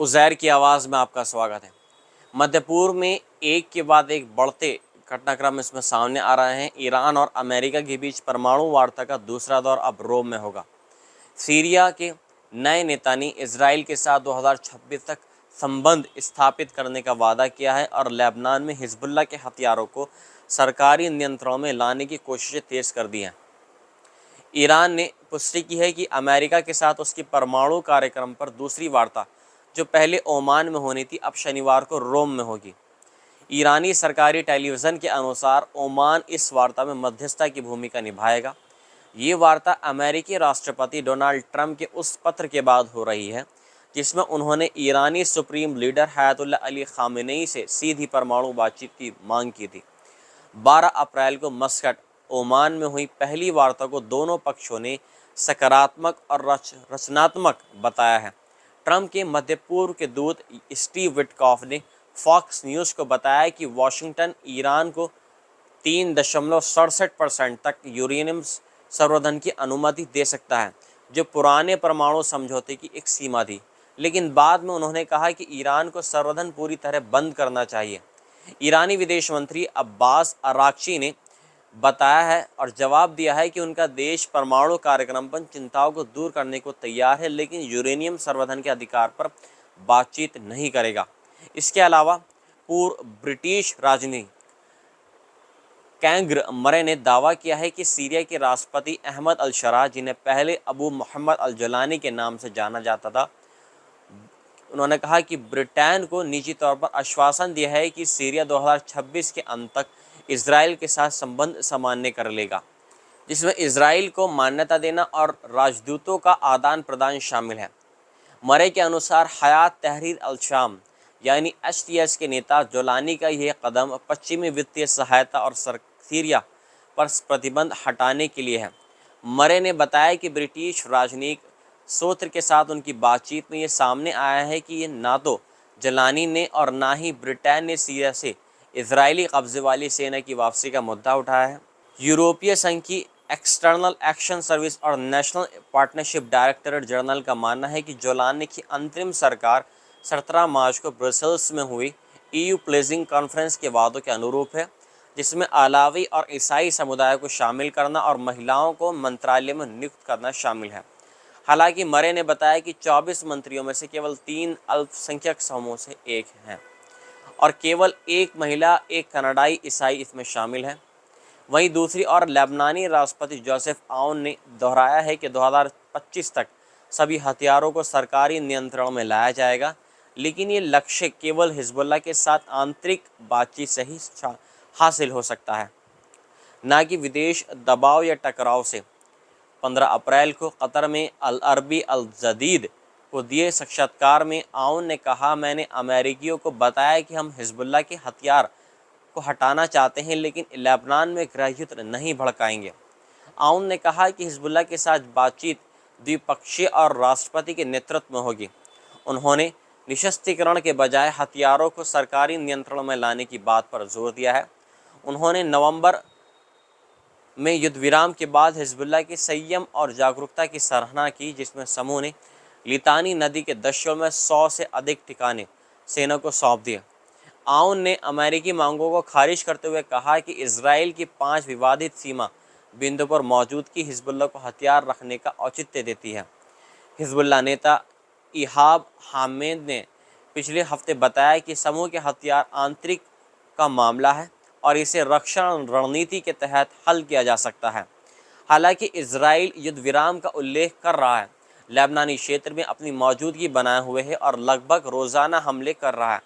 उज़ैर की आवाज़ में आपका स्वागत है। मध्य पूर्व में एक के बाद एक बढ़ते घटनाक्रम इसमें सामने आ रहे हैं। ईरान और अमेरिका के बीच परमाणु वार्ता का दूसरा दौर अब रोम में होगा। सीरिया के नए नेता ने इजराइल के साथ 2026 तक संबंध स्थापित करने का वादा किया है और लेबनान में हिजबुल्लाह के हथियारों को सरकारी नियंत्रण में लाने की कोशिशें तेज़ कर दी हैं। ईरान ने पुष्टि की है कि अमेरिका के साथ उसकी परमाणु कार्यक्रम पर दूसरी वार्ता, जो पहले ओमान में होनी थी, अब शनिवार को रोम में होगी। ईरानी सरकारी टेलीविज़न के अनुसार ओमान इस वार्ता में मध्यस्थता की भूमिका निभाएगा। ये वार्ता अमेरिकी राष्ट्रपति डोनाल्ड ट्रंप के उस पत्र के बाद हो रही है जिसमें उन्होंने ईरानी supreme leader Ayatollah Ali Khamenei से सीधी परमाणु बातचीत की मांग की थी। 12 अप्रैल को मस्कट, ओमान में हुई पहली वार्ता को दोनों पक्षों ने सकारात्मक और रचनात्मक बताया है। ट्रंप के मध्य पूर्व के दूत स्टीव विटकॉफ ने फॉक्स न्यूज़ को बताया कि वाशिंगटन ईरान को 3.67% तक यूरेनियम संवर्धन की अनुमति दे सकता है, जो पुराने परमाणु समझौते की एक सीमा थी। लेकिन बाद में उन्होंने कहा कि ईरान को संवर्धन पूरी तरह बंद करना चाहिए। ईरानी विदेश मंत्री अब्बास अराक्ची ने बताया है और जवाब दिया है कि उनका देश परमाणु कार्यक्रम पर चिंताओं को दूर करने को तैयार है, लेकिन यूरेनियम संवर्धन के अधिकार पर बातचीत नहीं करेगा। इसके अलावा पूर्व ब्रिटिश राजनीतिक कैंगर मरे ने दावा किया है कि सीरिया के राष्ट्रपति अहमद अल-शरा, जिन्हें पहले अबू मोहम्मद अल-जलानी के नाम से जाना जाता था, उन्होंने कहा कि ब्रिटेन को निजी तौर पर आश्वासन दिया है कि सीरिया 2026 के अंत तक इजराइल के साथ संबंध सामान्य कर लेगा, जिसमें इजराइल को मान्यता देना और राजदूतों का आदान प्रदान शामिल है। मरे के अनुसार हयात तहरीर अल-शाम यानी HTS के नेता जोलानी का यह कदम पश्चिमी वित्तीय सहायता और सीरिया पर प्रतिबंध हटाने के लिए है। मरे ने बताया कि ब्रिटिश राजनीतिक सूत्र के साथ उनकी बातचीत में ये सामने आया है कि ये ना तो जलानी ने और ना ही ब्रिटेन ने सीरिया से इजरायली कब्जे वाली सेना की वापसी का मुद्दा उठाया है। यूरोपीय संघ की एक्सटर्नल एक्शन सर्विस और नेशनल पार्टनरशिप डायरेक्टरेट जनरल का मानना है कि जोलानी की अंतरिम सरकार 17 मार्च को ब्रसेल्स में हुई EU प्लेजिंग कॉन्फ्रेंस के वादों के अनुरूप है, जिसमें अलावी और ईसाई समुदाय को शामिल करना और महिलाओं को मंत्रालय में नियुक्त करना शामिल है। हालांकि मरे ने बताया कि 24 मंत्रियों में से केवल 3 अल्पसंख्यक समूह से एक हैं और केवल एक महिला, एक कनाडाई ईसाई इसमें शामिल है। वहीं दूसरी ओर लेबनानी राष्ट्रपति जोसेफ आउन ने दोहराया है कि 2025 तक सभी हथियारों को सरकारी नियंत्रण में लाया जाएगा, लेकिन ये लक्ष्य केवल हिजबुल्लाह के साथ आंतरिक बातचीत से ही हासिल हो सकता है, ना कि विदेश दबाव या टकराव से। 15 अप्रैल को कतर में अल अरबी अल जदीद को दिए साक्षात्कार में आउन ने कहा, मैंने अमेरिकियों को बताया कि हम हिजबुल्लाह के हथियार को हटाना चाहते हैं, लेकिन लेबनान में गृहयुद्ध नहीं भड़काएंगे। आउन ने कहा कि हिजबुल्लाह के साथ बातचीत द्विपक्षीय और राष्ट्रपति के नेतृत्व में होगी। उन्होंने निशस्त्रीकरण के बजाय हथियारों को सरकारी नियंत्रण में लाने की बात पर जोर दिया है। उन्होंने नवंबर में युद्ध विराम के बाद हिजबुल्लाह के संयम और जागरूकता की सराहना की, जिसमें समूह ने लितानी नदी के दक्षिण में 100 से अधिक ठिकाने सेना को सौंप दिए। आउन ने अमेरिकी मांगों को खारिज करते हुए कहा कि इजराइल की 5 विवादित सीमा बिंदु पर मौजूदगी हिजबुल्लाह को हथियार रखने का औचित्य देती है। हिजबुल्लाह नेता इहाब हामेद ने पिछले हफ्ते बताया कि समूह के हथियार आंतरिक का मामला है और इसे रक्षा रणनीति के तहत हल किया जा सकता है। हालांकि इजराइल युद्ध विराम का उल्लेख कर रहा है, लेबनानी क्षेत्र में अपनी मौजूदगी बनाए हुए है और लगभग रोज़ाना हमले कर रहा है।